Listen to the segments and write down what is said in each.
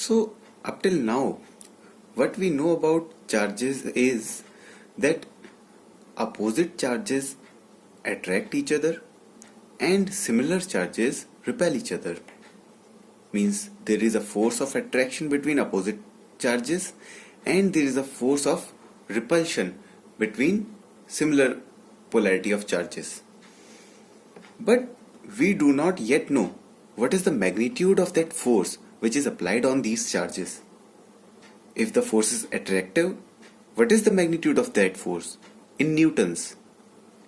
So, up till now, what we know about charges is that opposite charges attract each other and similar charges repel each other. Means there is a force of attraction between opposite charges and there is a force of repulsion between similar polarity of charges. But we do not yet know what is the magnitude of that force which is applied on these charges. If the force is attractive, what is the magnitude of that force in newtons?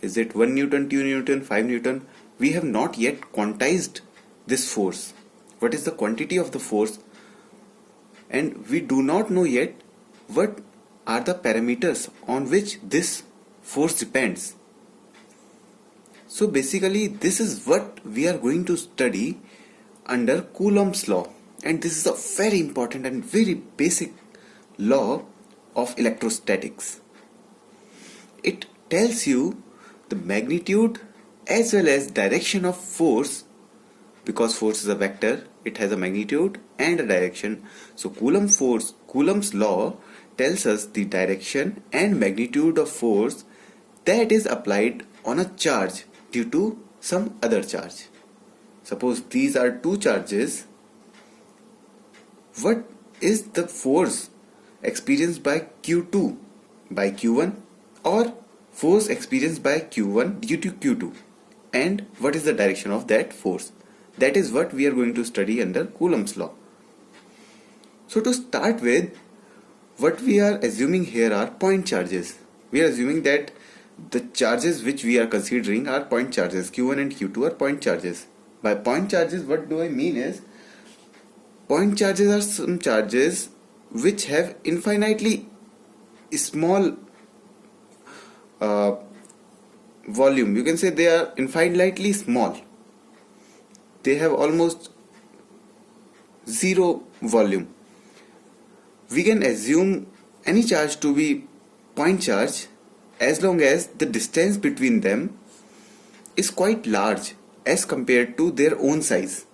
Is it 1 Newton, 2 Newton, 5 Newton? We have not yet quantized this force. What is the quantity of the force? And we do not know yet what are the parameters on which this force depends. So basically this is what we are going to study under Coulomb's law, and this is a very important and very basic law of electrostatics. It tells you the magnitude as well as direction of force. Because force is a vector, it has a magnitude and a direction. So Coulomb's law tells us the direction and magnitude of force that is applied on a charge due to some other charge. Suppose these are two charges. What is the force experienced by Q2 by Q1, or force experienced by Q1 due to Q2, and what is the direction of that force? That is what we are going to study under Coulomb's law. So to start with, what we are assuming here are point charges. We are assuming that the charges which we are considering are point charges. Q1 and Q2 are point charges. By point charges, what do I mean is, point charges are some charges which have infinitely small volume. You can say they are infinitely small. They have almost zero volume. We can assume any charge to be point charge as long as the distance between them is quite large as compared to their own size.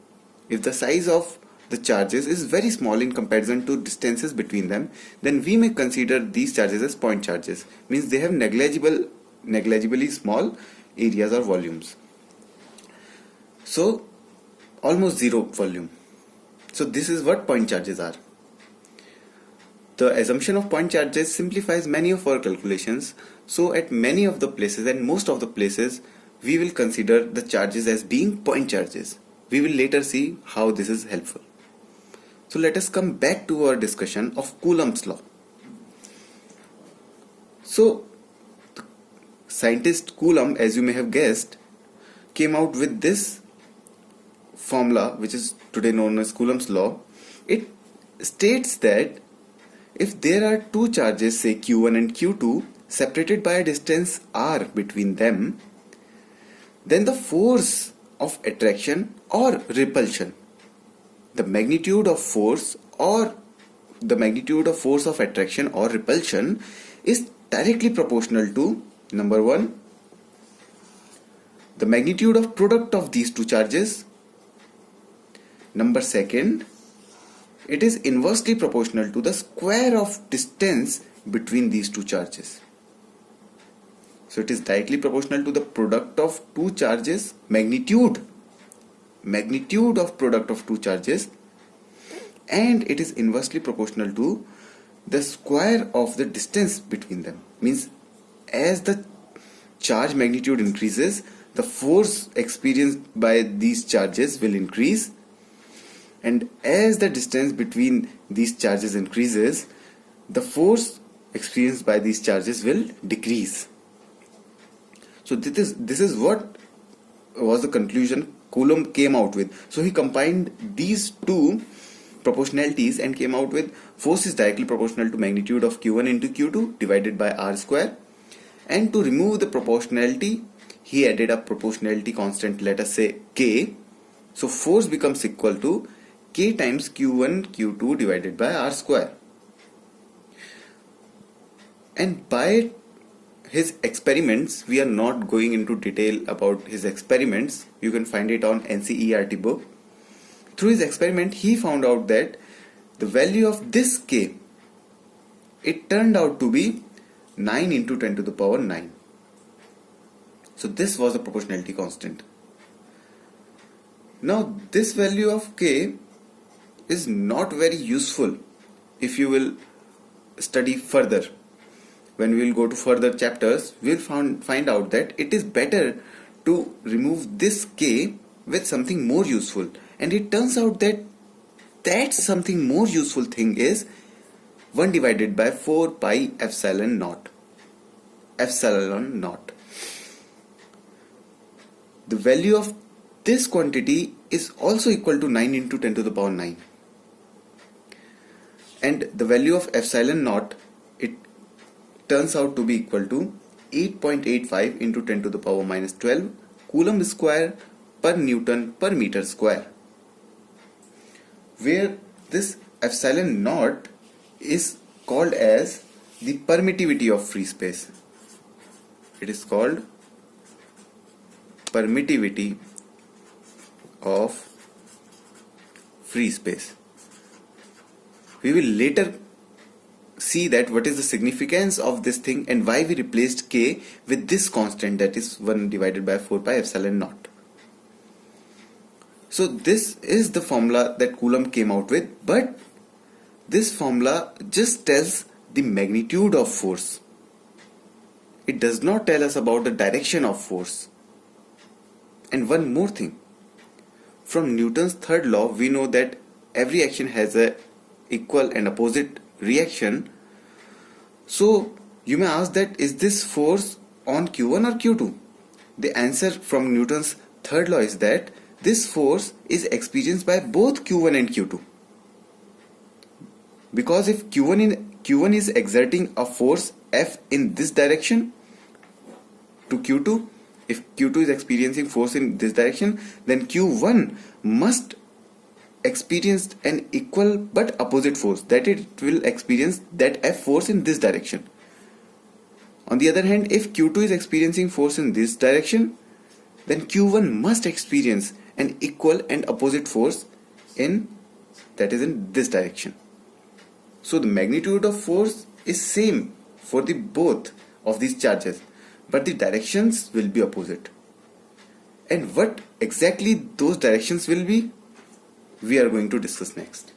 If the size of the charges is very small in comparison to distances between them, then we may consider these charges as point charges. Means they have negligibly small areas or volumes. So almost zero volume. So this is what point charges are. The assumption of point charges simplifies many of our calculations. So at many of the places and most of the places, we will consider the charges as being point charges. We will later see how this is helpful. So let us come back to our discussion of Coulomb's law. So scientist Coulomb, as you may have guessed, came out with this formula which is today known as Coulomb's law. It states that if there are two charges, say Q1 and Q2, separated by a distance r between them, then the force of attraction or repulsion, the magnitude of force of attraction or repulsion is directly proportional to, number one, the magnitude of product of these two charges. Number second, it is inversely proportional to the square of distance between these two charges. So it is directly proportional to the product of two charges, magnitude of product of two charges, and it is inversely proportional to the square of the distance between them. Means as the charge magnitude increases, the force experienced by these charges will increase, and as the distance between these charges increases, the force experienced by these charges will decrease. So this is what was the conclusion Coulomb came out with. So he combined these two proportionalities and came out with force is directly proportional to magnitude of Q1 into Q2 divided by r square. And to remove the proportionality, he added a proportionality constant, let us say K. So force becomes equal to K times Q1 Q2 divided by r square. And by his experiments, we are not going into detail about his experiments. You can find it on NCERT book. Through his experiment, he found out that the value of this K, it turned out to be 9 into 10 to the power 9. So this was the proportionality constant. Now this value of K is not very useful if you will study further. When we will go to further chapters, we will find out that it is better to remove this K with something more useful. And it turns out that something more useful thing is 1 divided by 4 pi epsilon naught. Epsilon naught. The value of this quantity is also equal to 9 into 10 to the power 9. And the value of epsilon naught, it turns out to be equal to 8.85 into 10 to the power minus 12 Coulomb square per Newton per meter square, where this epsilon naught is called as the permittivity of free space. It is called permittivity of free space. We will later see that what is the significance of this thing and why we replaced K with this constant, that is 1 divided by 4 pi epsilon naught. So this is the formula that Coulomb came out with, but this formula just tells the magnitude of force. It does not tell us about the direction of force. And one more thing, from Newton's third law we know that every action has a equal and opposite reaction. So you may ask that, is this force on Q1 or Q2? The answer from Newton's third law is that this force is experienced by both Q1 and Q2. Because if Q1 is exerting a force F in this direction to Q2, if Q2 is experiencing force in this direction, then Q1 must experience an equal but opposite force, that it will experience that F force in this direction. On the other hand, if Q2 is experiencing force in this direction, then Q1 must experience an equal and opposite force in this direction. So the magnitude of force is same for the both of these charges, but the directions will be opposite. And what exactly those directions will be, we are going to discuss next.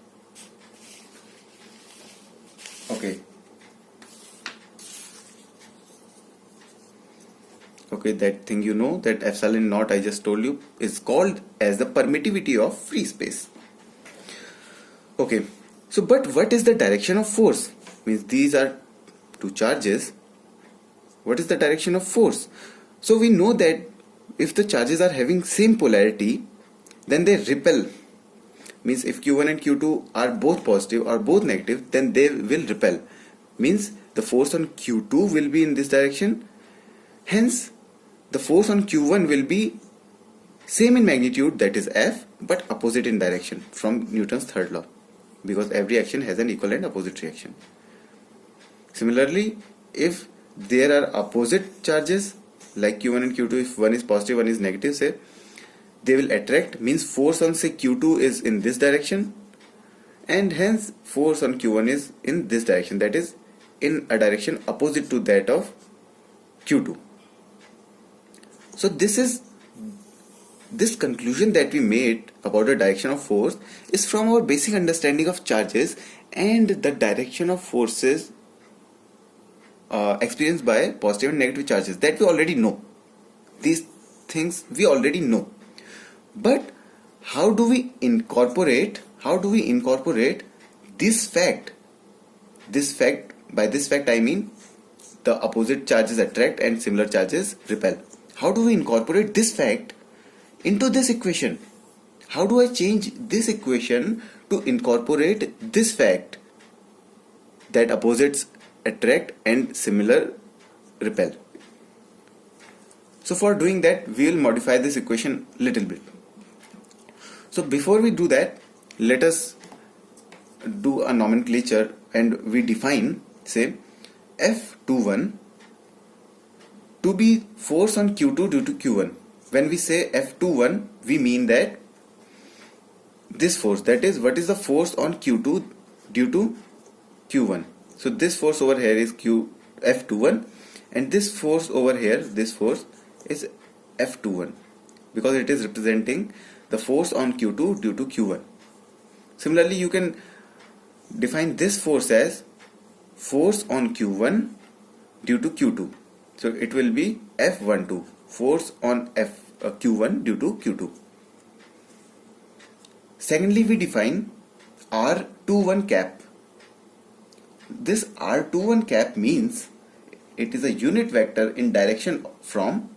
Okay, that thing, you know, that epsilon naught I just told you is called as the permittivity of free space. Okay, so but what is the direction of force? Means these are two charges. What is the direction of force? So we know that if the charges are having same polarity, then they repel. Means if Q1 and Q2 are both positive or both negative, then they will repel. Means the force on Q2 will be in this direction. Hence, the force on Q1 will be same in magnitude, that is F, but opposite in direction from Newton's third law, because every action has an equal and opposite reaction. Similarly, if there are opposite charges like Q1 and Q2, if one is positive, one is negative, say, they will attract. Means force on say Q2 is in this direction, and hence force on Q1 is in this direction, that is in a direction opposite to that of Q2. So this conclusion that we made about the direction of force is from our basic understanding of charges and the direction of forces experienced by positive and negative charges, that we already know. These things we already know. But how do we incorporate this fact? By this fact I mean the opposite charges attract and similar charges repel. How do we incorporate this fact into this equation? How do I change this equation to incorporate this fact that opposites attract and similar repel? So for doing that, we will modify this equation little bit. So before we do that, let us do a nomenclature and we define, say, F21 to be force on Q2 due to Q1. When we say F21, we mean that this force, that is, what is the force on Q2 due to Q1. So this force over here is F21, and this force over here, this force is F21, because it is representing the force on Q2 due to Q1. Similarly, you can define this force as force on Q1 due to Q2. So it will be F12, force on Q1 due to Q2. Secondly, we define R21 cap. This R21 cap means it is a unit vector in direction from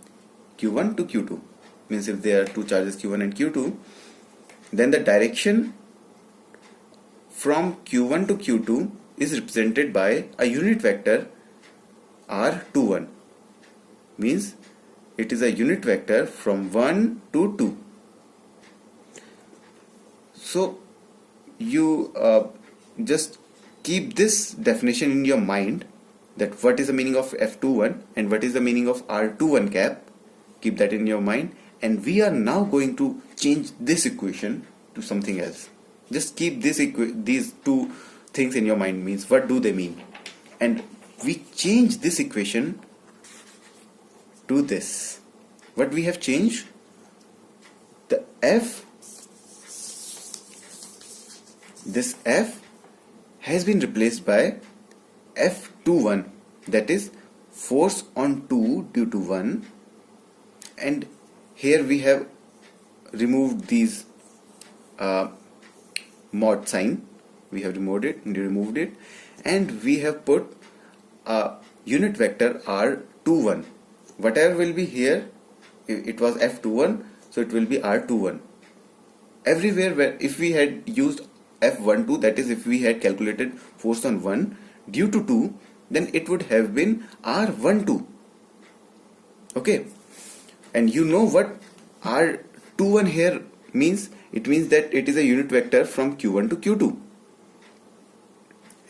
Q1 to Q2. Means if there are two charges Q1 and Q2, then the direction from Q1 to Q2 is represented by a unit vector R21. Means it is a unit vector from 1 to 2. So you just keep this definition in your mind, that what is the meaning of F21 and what is the meaning of R21 cap. Keep that in your mind, and we are now going to change this equation to something else. Just keep these two things in your mind. Means what do they mean, and we change this equation to this. What we have changed, the F, this F has been replaced by F21, that is force on 2 due to 1, and here we have removed these mod sign. We have removed it, and we have put a unit vector R21. Whatever will be here, it was F21, so it will be R21. Everywhere where if we had used F12, that is if we had calculated force on 1 due to 2, then it would have been R12. Okay, and you know what R21 here means? It means that it is a unit vector from Q1 to Q2,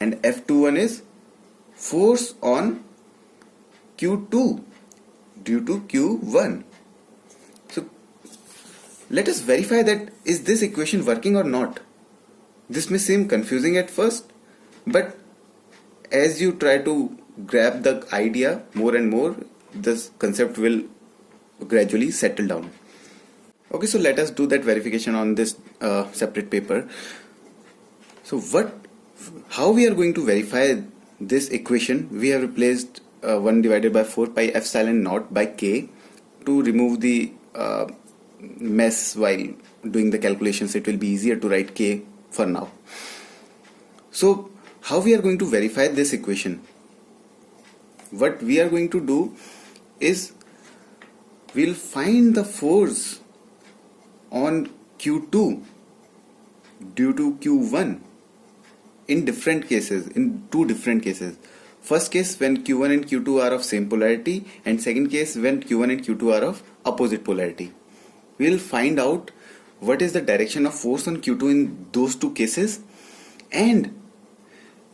and F21 is force on Q2 due to Q1. So let us verify that is this equation working or not. This may seem confusing at first, but as you try to grab the idea more and more, this concept will gradually settle down. Okay, so let us do that verification on this separate paper. So how we are going to verify this equation? We have replaced 1 divided by 4 pi epsilon naught by k to remove the mess while doing the calculations. It will be easier to write k for now. So how we are going to verify this equation? What we are going to do is we'll find the force on Q2 due to Q1 in different cases, in two different cases. First case when Q1 and Q2 are of same polarity, and second case when Q1 and Q2 are of opposite polarity. We'll find out what is the direction of force on Q2 in those two cases, and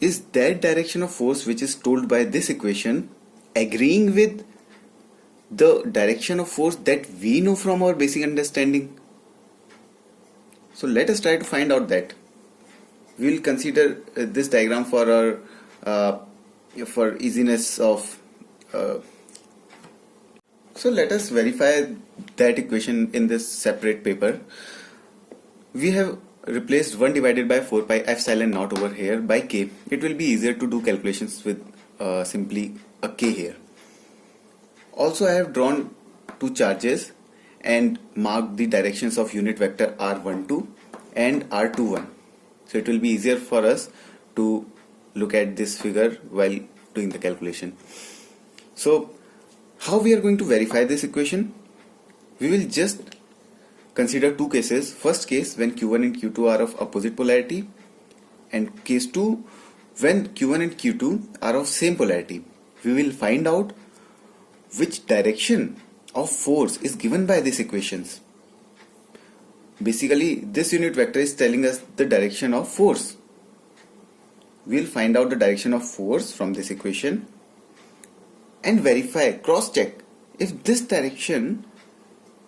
is that direction of force which is told by this equation agreeing with the direction of force that we know from our basic understanding. So let us try to find out that. We will consider this diagram for our for easiness of. So let us verify that equation in this separate paper. We have replaced 1 divided by 4 pi epsilon naught over here by k. It will be easier to do calculations with simply a k here. Also, I have drawn two charges and marked the directions of unit vector R12 and R21. So it will be easier for us to look at this figure while doing the calculation. So how we are going to verify this equation? We will just consider two cases. First case when Q1 and Q2 are of opposite polarity, and case 2 when Q1 and Q2 are of same polarity. We will find out which direction of force is given by these equations. Basically, this unit vector is telling us the direction of force. We will find out the direction of force from this equation and verify, cross-check if this direction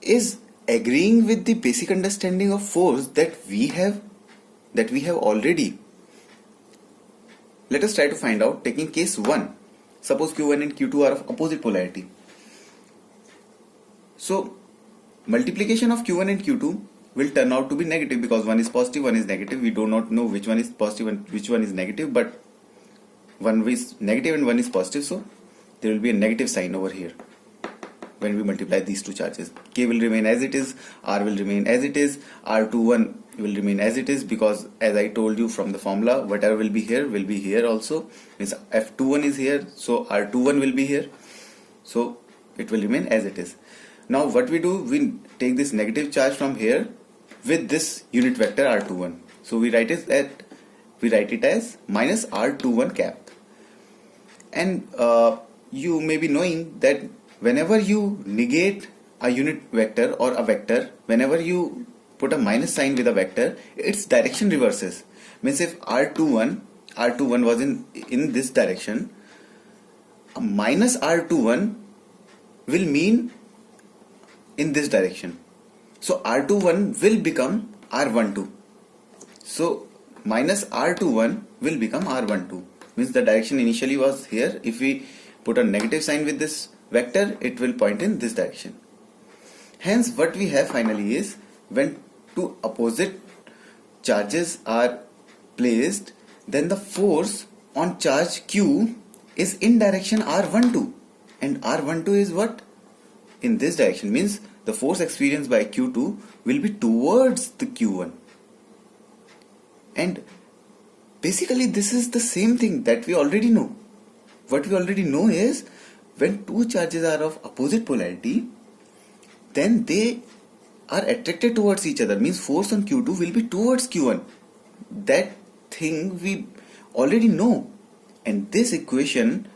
is agreeing with the basic understanding of force that we have already let us try to find out taking case 1. Suppose Q1 and Q2 are of opposite polarity. So multiplication of Q1 and Q2 will turn out to be negative because one is positive, one is negative. We do not know which one is positive and which one is negative, but one is negative and one is positive, so there will be a negative sign over here when we multiply these two charges. K will remain as it is, R will remain as it is, R21 will remain as it is, because as I told you from the formula, whatever will be here also. Means F21 is here, so R21 will be here, so it will remain as it is. Now what we do, we take this negative charge from here with this unit vector R21. So we write it as minus R21 cap. And you may be knowing that whenever you negate a unit vector or a vector, whenever you put a minus sign with a vector, its direction reverses. Means if R21 was in this direction, a minus R21 will mean in this direction. So R21 will become R12. So minus R21 will become R12. Means the direction initially was here. If we put a negative sign with this vector, it will point in this direction. Hence what we have finally is, when two opposite charges are placed, then the force on charge Q is in direction R12, and R12 is what? In this direction. Means the force experienced by Q2 will be towards the Q1. And basically this is the same thing that we already know. What we already know is, when two charges are of opposite polarity, then they are attracted towards each other. Means force on Q2 will be towards Q1. That thing we already know. And this equation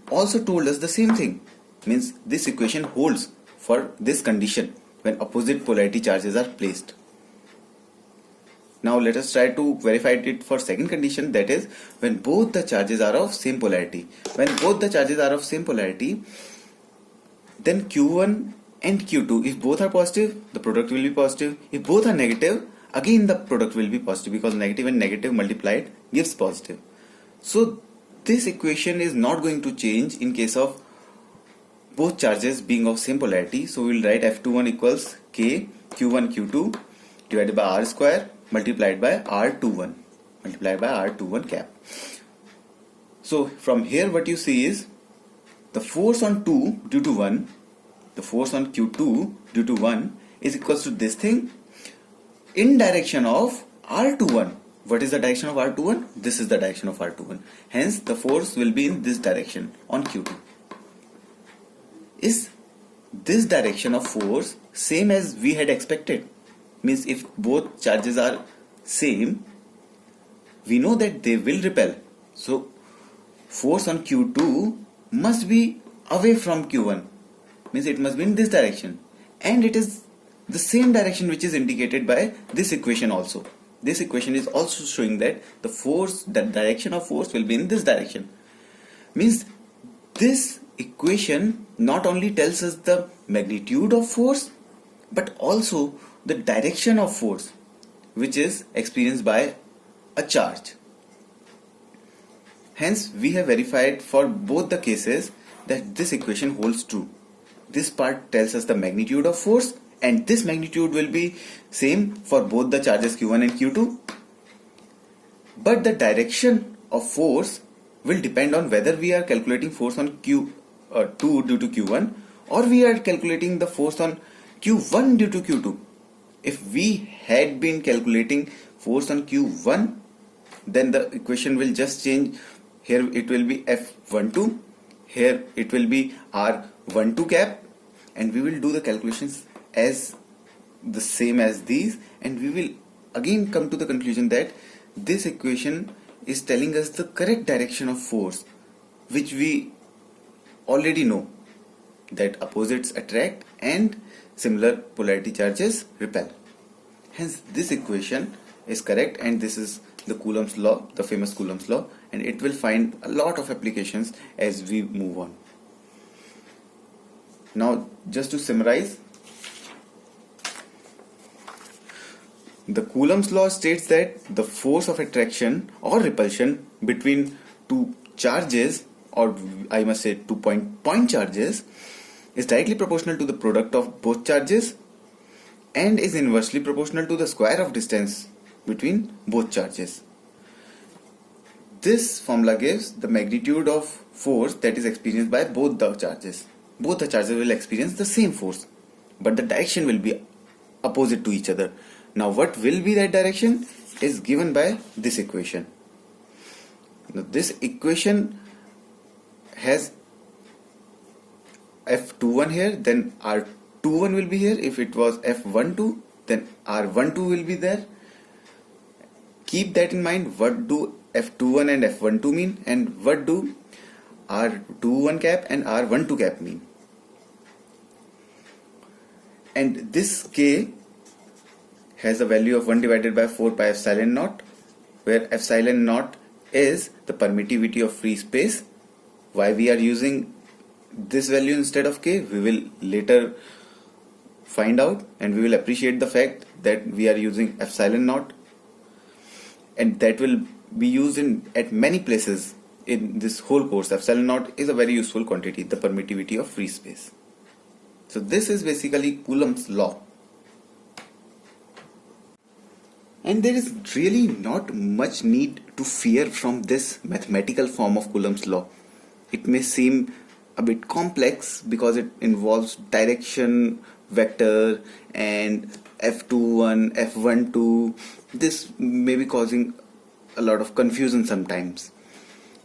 also told us the same thing. Means this equation holds for this condition when opposite polarity charges are placed. Now let us try to verify it for second condition, that is when both the charges are of same polarity. When both the charges are of same polarity, then Q1 and Q2, if both are positive, the product will be positive. If both are negative, again the product will be positive, because negative and negative multiplied gives positive. So this equation is not going to change in case of both charges being of same polarity. So we will write F21 equals K Q1 Q2 divided by R square multiplied by R21 cap. So from here what you see is, the force on 2 due to 1, the force on Q2 due to 1 is equals to this thing in direction of R21. What is the direction of R21? This is the direction of R21. Hence the force will be in this direction on Q2. Is this direction of force same as we had expected? Means if both charges are same, we know that they will repel. So force on Q2 must be away from Q1. Means it must be in this direction. And it is the same direction which is indicated by this equation also. This equation is also showing that the direction of force will be in this direction. Means this equation not only tells us the magnitude of force, but also the direction of force which is experienced by a charge. Hence we have verified for both the cases that this equation holds true. This part tells us the magnitude of force, and this magnitude will be same for both the charges Q1 and Q2. But the direction of force will depend on whether we are calculating force on Q2 due to Q1, or we are calculating the force on Q1 due to Q2. If we had been calculating force on Q1, then the equation will just change. Here it will be F12, here it will be R12 cap, and we will do the calculations as the same as these, and we will again come to the conclusion that this equation is telling us the correct direction of force, which we already know, that opposites attract and similar polarity charges repel. Hence this equation is correct, and this is the Coulomb's law, the famous Coulomb's law, and it will find a lot of applications as we move on. Now just to summarize, the Coulomb's law states that the force of attraction or repulsion between two charges, or I must say 2 point charges, is directly proportional to the product of both charges and is inversely proportional to the square of distance between both charges. This formula gives the magnitude of force that is experienced by both the charges. Both the charges will experience the same force, but the direction will be opposite to each other. Now what will be that direction is given by this equation. Now this equation has F21 here, then R21 will be here. If it was F12, then R12 will be there. Keep that in mind. What do F21 and F12 mean, and what do R21 cap and R12 cap mean? And this K has a value of 1 divided by 4 pi epsilon naught, where epsilon naught is the permittivity of free space. Why we are using this value instead of K, we will later find out, and we will appreciate the fact that we are using epsilon naught, and that will be used at many places in this whole course. Epsilon naught is a very useful quantity, the permittivity of free space. So this is basically Coulomb's law. And there is really not much need to fear from this mathematical form of Coulomb's law. It may seem a bit complex because it involves direction, vector, and F21, F12. This may be causing a lot of confusion sometimes.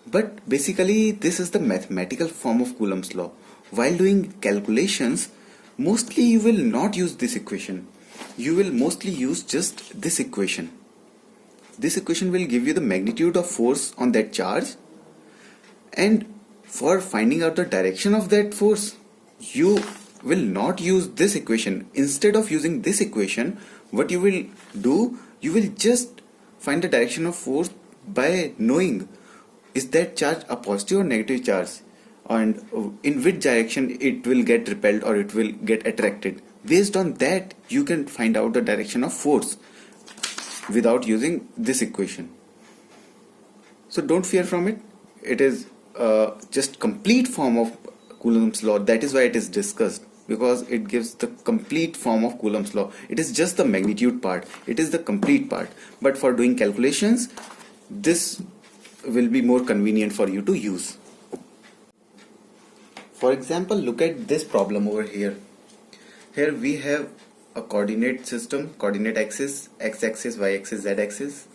But basically this is the mathematical form of Coulomb's law. While doing calculations, mostly you will not use this equation. You will mostly use just this equation. This equation will give you the magnitude of force on that charge, and for finding out the direction of that force, you will not use this equation. Instead of using this equation, what you will do, you will just find the direction of force by knowing is that charge a positive or negative charge, and in which direction it will get repelled or it will get attracted. Based on that, you can find out the direction of force without using this equation. So don't fear from it. It is just complete form of Coulomb's law. That is why it is discussed, because it gives the complete form of Coulomb's law. It is just the magnitude part. It is the complete part. But for doing calculations, this will be more convenient for you to use. For example, look at this problem over here. Here we have a coordinate system, coordinate axis, x-axis, y-axis, z-axis.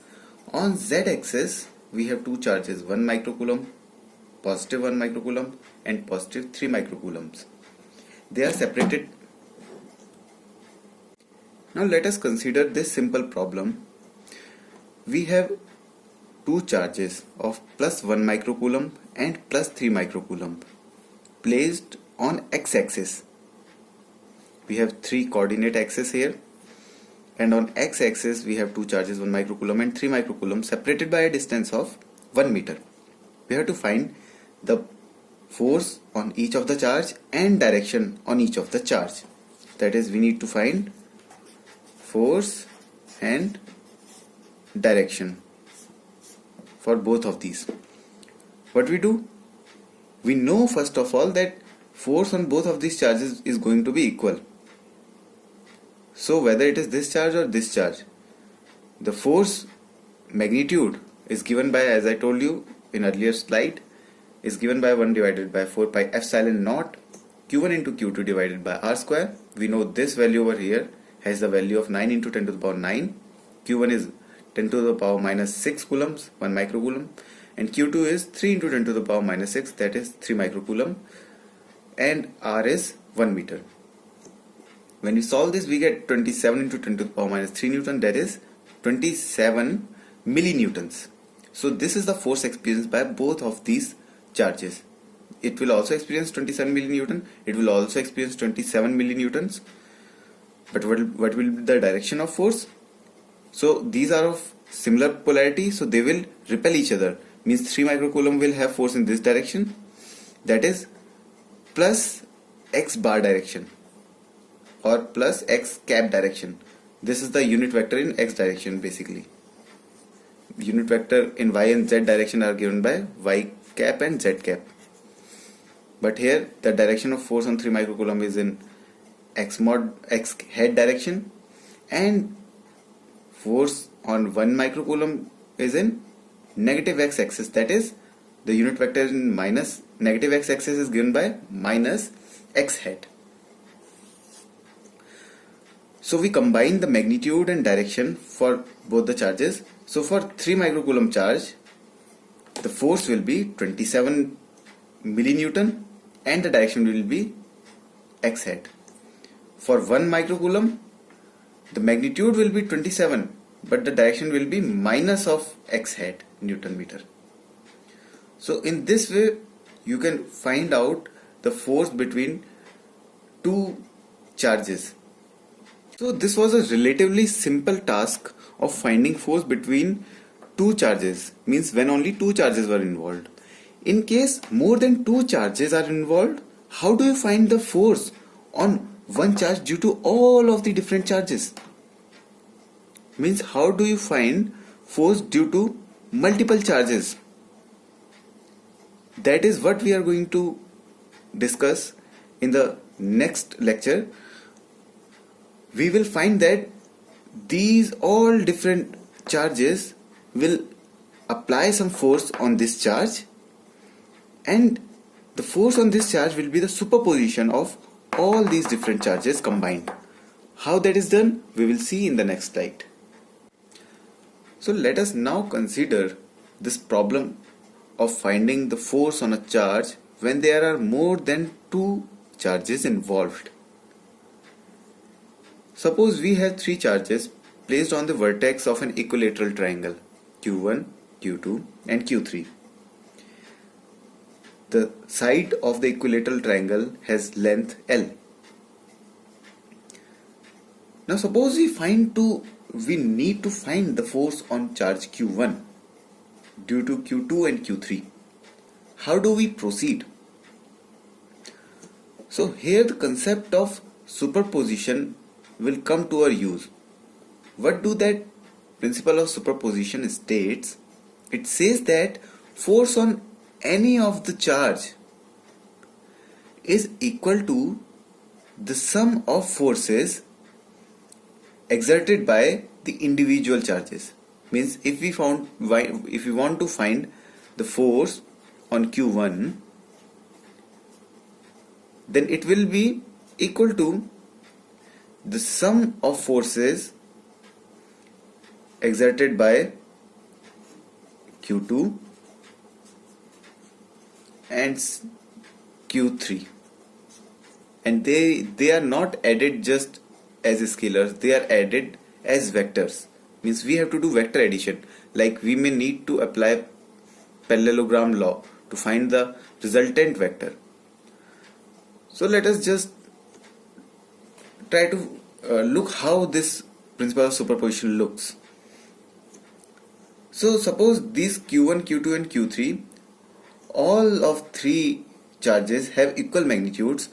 On z-axis, we have two charges, 1 microcoulomb, positive 1 microcoulomb, and positive 3 microcoulombs. They are separated. Now let us consider this simple problem. We have two charges of plus 1 microcoulomb and plus 3 microcoulomb placed on x-axis. We have three coordinate axes here, and on x-axis we have two charges, 1 microcoulomb and 3 microcoulomb, separated by a distance of 1 meter. We have to find the force on each of the charge and direction on each of the charge. That is, we need to find force and direction for both of these. What we do? We know first of all that force on both of these charges is going to be equal. So whether it is this charge or this charge, the force magnitude is given by, as I told you in earlier slide, is given by 1 divided by 4 pi epsilon naught q1 into q2 divided by r square. We know this value over here has the value of 9 into 10 to the power 9. q1 is 10 to the power minus 6 coulombs, 1 microcoulomb, and q2 is 3 into 10 to the power minus 6, that is 3 microcoulomb, and r is 1 meter. When we solve this, we get 27 into 10 to the power minus 3 Newton, that is 27 millinewtons. So this is the force experienced by both of these charges. It will also experience 27 millinewton, it will also experience 27 millinewtons. But what will be the direction of force? So these are of similar polarity, so they will repel each other. Means 3 microcoulomb will have force in this direction, that is plus x bar direction or plus x cap direction. This is the unit vector in x direction basically. unit vector in y and z direction are given by y cap and z cap. But here the direction of force on 3 microcoulomb is in x head direction, and force on 1 microcoulomb is in negative x axis, that is the unit vector in minus negative x axis is given by minus x head. So we combine the magnitude and direction for both the charges. So for 3 microcoulomb charge, the force will be 27 millinewton and the direction will be x head. For 1 microcoulomb, the magnitude will be 27, but the direction will be minus of x head Newton meter. So in this way, you can find out the force between two charges. So this was a relatively simple task of finding force between two charges, means when only two charges were involved. In case more than two charges are involved, how do you find the force on one charge due to all of the different charges? Means how do you find force due to multiple charges? That is what we are going to discuss in the next lecture. We will find that these all different charges will apply some force on this charge, and the force on this charge will be the superposition of all these different charges combined. How that is done, we will see in the next slide. So let us now consider this problem of finding the force on a charge when there are more than two charges involved. Suppose we have three charges placed on the vertex of an equilateral triangle Q1, Q2 and Q3. The side of the equilateral triangle has length L. Now suppose we need to find the force on charge Q1 due to Q2 and Q3. How do we proceed? So here the concept of superposition will come to our use. What do that principle of superposition states? It says that force on any of the charge is equal to the sum of forces exerted by the individual charges. Means if we want to find the force on Q1, then it will be equal to the sum of forces exerted by Q2 and Q3, and they are not added just as scalars, they are added as vectors. Means we have to do vector addition, like we may need to apply parallelogram law to find the resultant vector. So let us just try to look how this principle of superposition looks. So suppose these Q1, Q2 and Q3, all of three charges have equal magnitudes,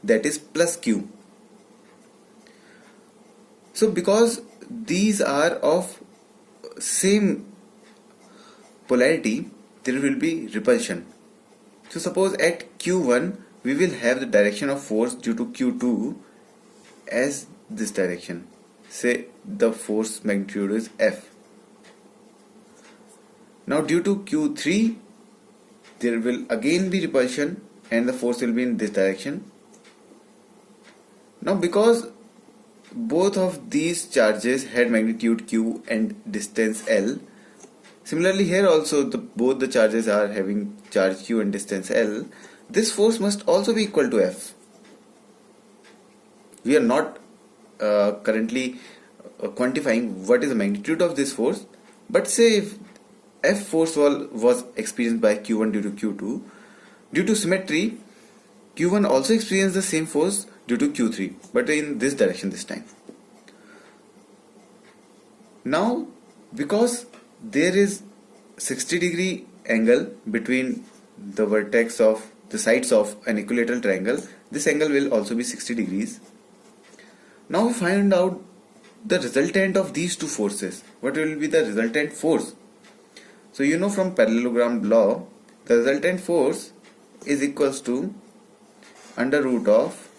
that is plus Q. So because these are of same polarity, there will be repulsion. So suppose at Q1 we will have the direction of force due to Q2 as this direction. Say the force magnitude is F. Now due to Q3 there will again be repulsion and the force will be in this direction. Now because both of these charges had magnitude Q and distance L, similarly here also both the charges are having charge Q and distance L, this force must also be equal to F. We are not currently quantifying what is the magnitude of this force, but say if F force was experienced by Q1 due to Q2, due to symmetry Q1 also experienced the same force due to Q3, but in this direction this time. Now because there is 60-degree angle between the vertex of the sides of an equilateral triangle, this angle will also be 60 degrees. Now we find out the resultant of these two forces. What will be the resultant force? So you know from parallelogram law, the resultant force is equals to under root of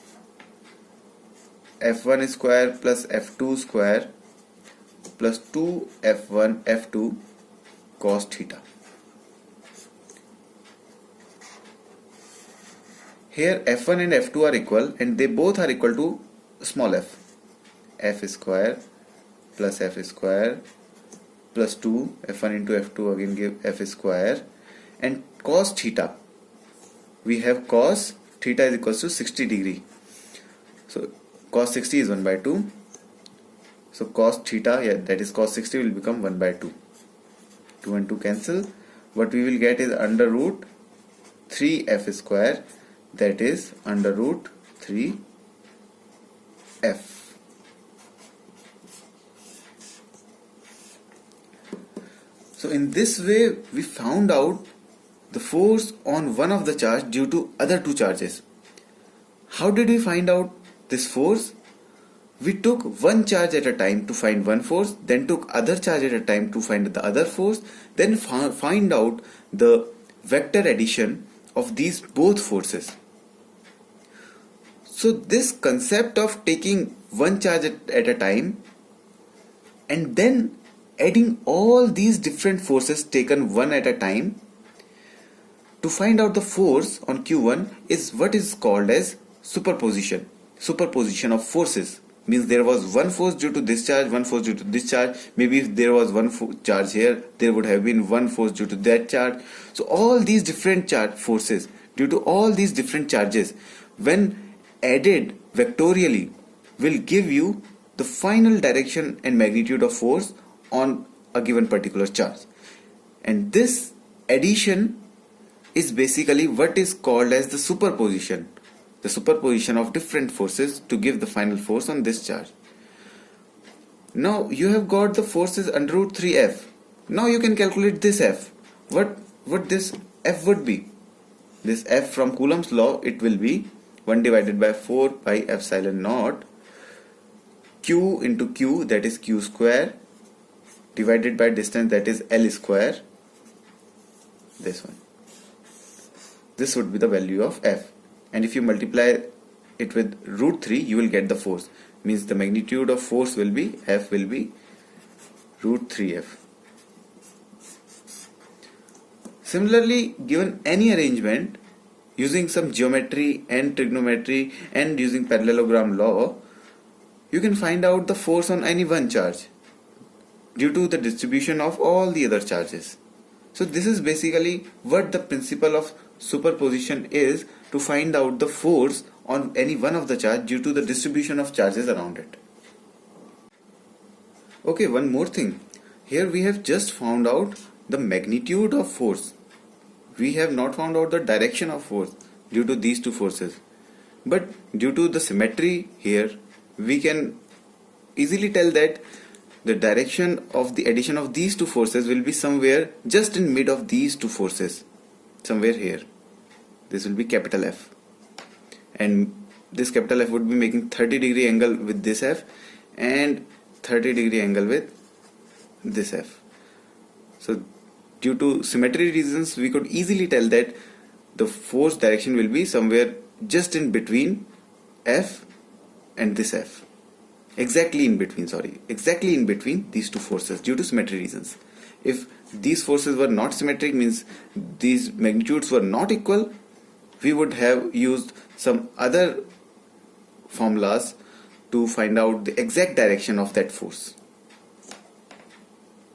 F1 square plus F2 square plus 2 F1 F2 cos theta. Here F1 and F2 are equal and they both are equal to small f. F square plus F square plus 2 F1 into F2 again give F square, and cos theta, we have cos theta is equals to 60 degree. So cos 60 is 1 by 2. So cos theta, yeah, that is cos 60 will become 1 by 2. 2 and 2 cancel. What we will get is under root 3f square, that is under root 3f. So in this way we found out the force on one of the charge due to other two charges. How did we find out this force? We took one charge at a time to find one force, then took other charge at a time to find the other force, then find out the vector addition of these both forces. So this concept of taking one charge at a time and then adding all these different forces taken one at a time to find out the force on Q1 is what is called as superposition. Superposition of forces means there was one force due to this charge, one force due to this charge. Maybe if there was one charge here, there would have been one force due to that charge. So all these different charge forces due to all these different charges, when added vectorially, will give you the final direction and magnitude of force on a given particular charge. And this addition is basically what is called as the superposition. The superposition of different forces to give the final force on this charge. Now you have got the forces under root 3f. Now you can calculate this f. What this f would be? This f from Coulomb's law, it will be 1 divided by 4 pi epsilon naught q into q, that is q square, divided by distance, that is L square. This one. This would be the value of f. And if you multiply it with root 3, you will get the force. Means the magnitude of force will be, f will be root 3f. Similarly, given any arrangement using some geometry and trigonometry and using parallelogram law, you can find out the force on any one charge due to the distribution of all the other charges. So this is basically what the principle of superposition is, to find out the force on any one of the charge due to the distribution of charges around it. Okay, one more thing. Here we have just found out the magnitude of force. We have not found out the direction of force due to these two forces. But due to the symmetry here, we can easily tell that the direction of the addition of these two forces will be somewhere just in mid of these two forces. Somewhere here. This will be capital F. And this capital F would be making 30 degree angle with this F and 30 degree angle with this F. So due to symmetry reasons, we could easily tell that the force direction will be somewhere just in between F and this F. Exactly in between these two forces due to symmetry reasons. If these forces were not symmetric, means these magnitudes were not equal, we would have used some other formulas to find out the exact direction of that force.